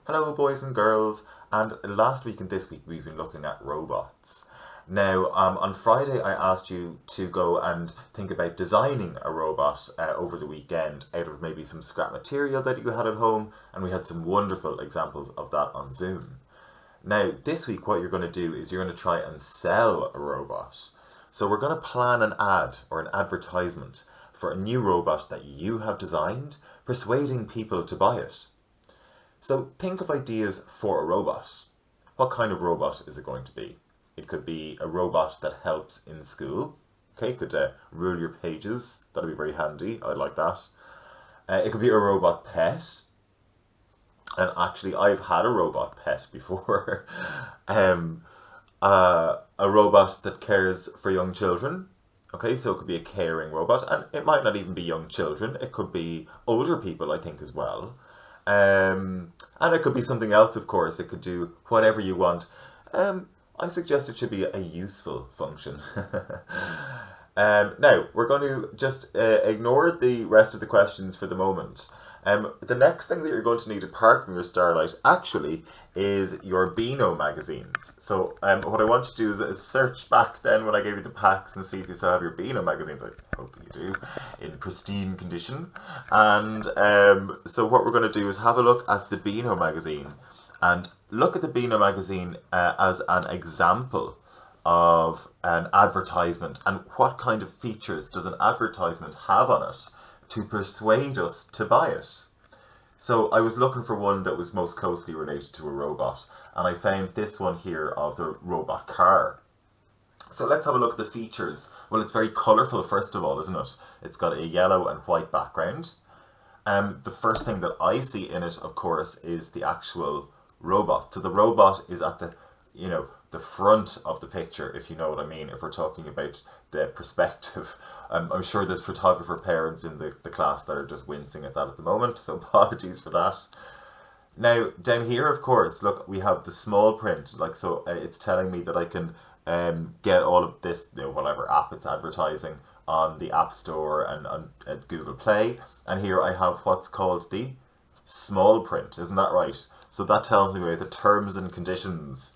Hello, boys and girls. And last week and this week, we've been looking at robots. Now, on Friday, I asked you to go and think about designing a robot over the weekend out of maybe some scrap material that you had at home, and we had some wonderful examples of that on Zoom. Now, this week, what you're going to do is you're going to try and sell a robot. So, we're going to plan an ad or an advertisement for a new robot that you have designed, persuading people to buy it. So think of ideas for a robot. What kind of robot is it going to be? It could be a robot that helps in school. Okay, could rule your pages. That'd be very handy. I like that. It could be a robot pet. And actually, I've had a robot pet before. A robot that cares for young children. Okay, so it could be a caring robot. And it might not even be young children. It could be older people, I think, as well. And it could be something else, of course. It could do whatever you want. I suggest it should be a useful function. Now, we're going to just ignore the rest of the questions for the moment. The next thing that you're going to need, apart from your Starlight, actually, is your Beano magazines. So what I want you to do is search back then when I gave you the packs and see if you still have your Beano magazines. I hope that you do, in pristine condition. And so what we're going to do is have a look at the Beano magazine and look at the Beano magazine as an example of an advertisement and what kind of features does an advertisement have on it to persuade us to buy it. So I was looking for one that was most closely related to a robot, and I found this one here of the robot car. So let's have a look at the features. Well, it's very colourful, first of all, isn't it? It's got a yellow and white background. The first thing that I see in it, of course, is the actual robot. So the robot is at the front of the picture, if you know what I mean, if we're talking about the perspective. I'm sure there's photographer parents in the class that are just wincing at that at the moment, so apologies for that. Now, down here, of course, look, we have the small print, so it's telling me that I can get all of this, whatever app it's advertising, on the App Store and on Google Play. And here I have what's called the small print, isn't that right? So that tells me about the terms and conditions.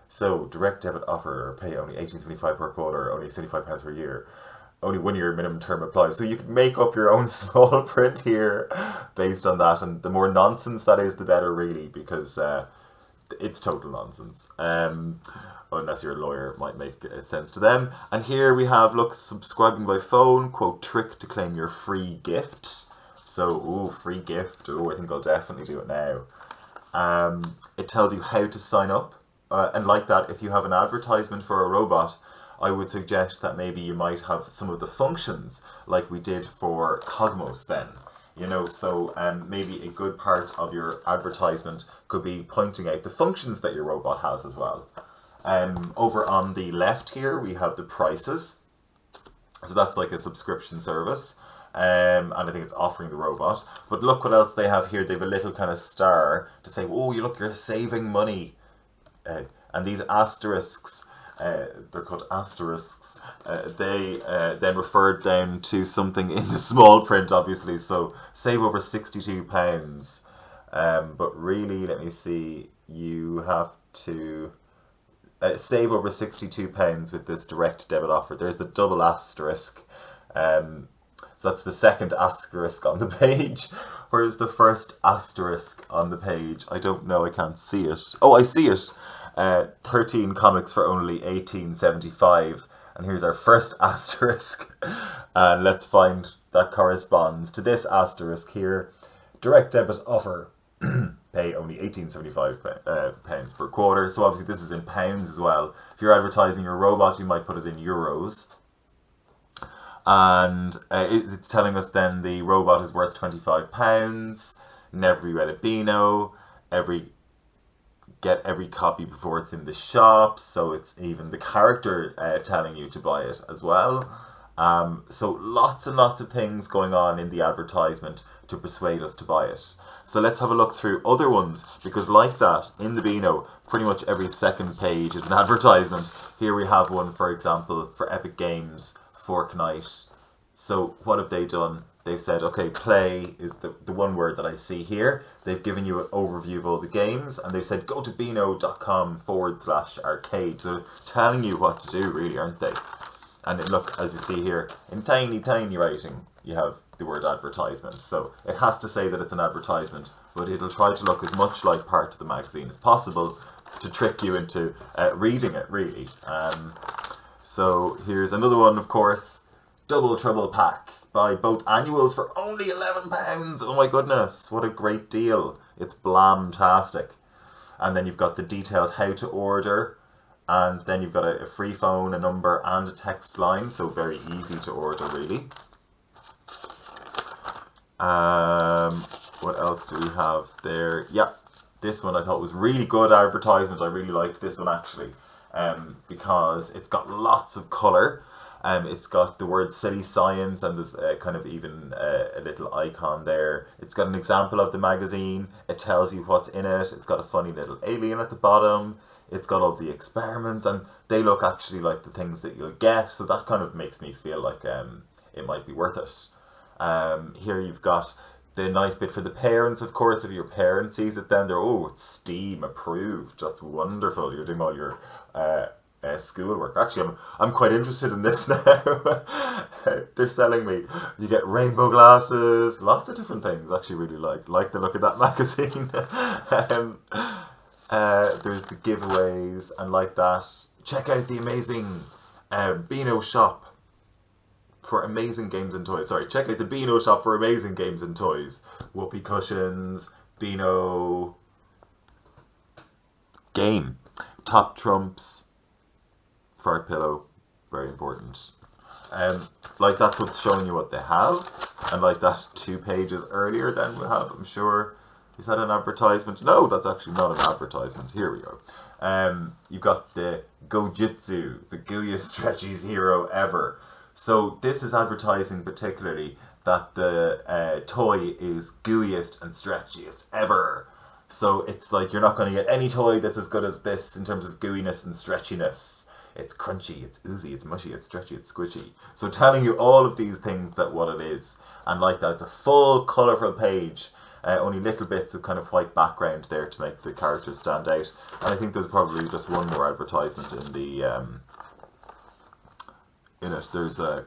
So, direct debit offer, pay only $18.75 per quarter, only £75 per year. Only 1 year minimum term applies. So you can make up your own small print here based on that. And the more nonsense that is, the better, really, because it's total nonsense. Unless you're a lawyer, it might make sense to them. And here we have, look, subscribing by phone, quote, trick to claim your free gift. So, ooh, free gift. Oh, I think I'll definitely do it now. It tells you how to sign up. And like that, if you have an advertisement for a robot, I would suggest that maybe you might have some of the functions like we did for Cosmos then. So maybe a good part of your advertisement could be pointing out the functions that your robot has as well. Over on the left here, we have the prices. So that's like a subscription service. And I think it's offering the robot. But look what else they have here. They have a little kind of star to say, oh, you're saving money. And these asterisks, they're called asterisks, they then referred down to something in the small print, obviously, so save over £62. But really, let me see, you have to save over £62 with this direct debit offer. There's the double asterisk. So that's the second asterisk on the page. Where's the first asterisk on the page? I don't know, I can't see it. Oh, I see it. 13 comics for only $18.75. And here's our first asterisk. And let's find that corresponds to this asterisk here. Direct debit offer. Pay only £18.75 pounds per quarter. So obviously this is in pounds as well. If you're advertising your robot, you might put it in euros. And it's telling us then the robot is worth £25. Never be read at Beano. Get every copy before it's in the shop. So it's even the character telling you to buy it as well. So lots and lots of things going on in the advertisement to persuade us to buy it. So let's have a look through other ones, because like that, in the Beano, pretty much every second page is an advertisement. Here we have one, for example, for Epic Games, Fortnite. So what have they done? they've said, okay, play is the one word that I see here. They've given you an overview of all the games, and they've said go to beano.com/arcade. So they're telling you what to do, really, aren't they? And look, as you see here, in tiny, tiny writing, you have the word advertisement. So it has to say that it's an advertisement, but it'll try to look as much like part of the magazine as possible to trick you into reading it, really. So here's another one, of course. Double Trouble Pack. Buy both annuals for only £11. Oh my goodness, what a great deal. It's blam-tastic. And then you've got the details how to order. And then you've got a free phone, a number, and a text line. So very easy to order, really. What else do we have there? Yeah, this one I thought was really good advertisement. I really liked this one, actually. Because it's got lots of colour. It's got the word silly science, and there's kind of even a little icon there. It's got an example of the magazine. It tells you what's in it. It's got a funny little alien at the bottom. It's got all the experiments, and they look actually like the things that you'll get. So that kind of makes me feel like it might be worth it. Here you've got the nice bit for the parents, of course. If your parent sees it, then they're, oh, it's STEAM approved. That's wonderful. You're doing all your schoolwork. Actually, I'm quite interested in this now. They're selling me. You get rainbow glasses, lots of different things. Actually, really like the look of that magazine. There's the giveaways and like that. Check out the amazing Beano shop for amazing games and toys. Sorry, check out the Beano shop for amazing games and toys. Whoopee cushions, Beano game, top trumps, fart pillow, very important. Like that's what's showing you what they have, and like that 2 pages earlier then we have, I'm sure. Is that an advertisement? No, that's actually not an advertisement. Here we go. You've got the Gojitsu, the gooeyest stretchies hero ever. So this is advertising particularly that the toy is gooeyest and stretchiest ever. So it's like you're not going to get any toy that's as good as this in terms of gooiness and stretchiness. It's crunchy, it's oozy, it's mushy, it's stretchy, it's squishy. So telling you all of these things that what it is. And like that, it's a full colourful page. Only little bits of kind of white background there to make the characters stand out. And I think there's probably just one more advertisement in the in it. There's a...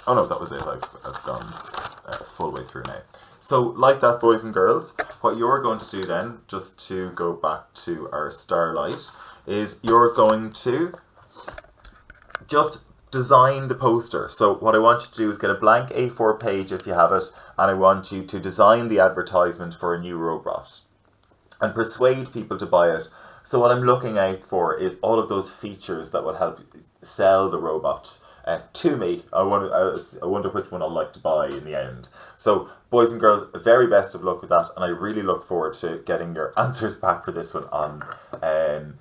Oh no, that was it. I've gone full way through now. So like that, boys and girls, what you're going to do then, just to go back to our Starlight, is you're going to just design the poster. So what I want you to do is get a blank A4 page if you have it, and I want you to design the advertisement for a new robot and persuade people to buy it. So what I'm looking out for is all of those features that will help sell the robot to me. I wonder which one I'd like to buy in the end. So boys and girls, very best of luck with that, and I really look forward to getting your answers back for this one on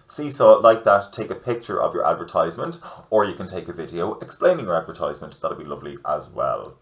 Seesaw. Like that, take a picture of your advertisement, or you can take a video explaining your advertisement. That'll be lovely as well.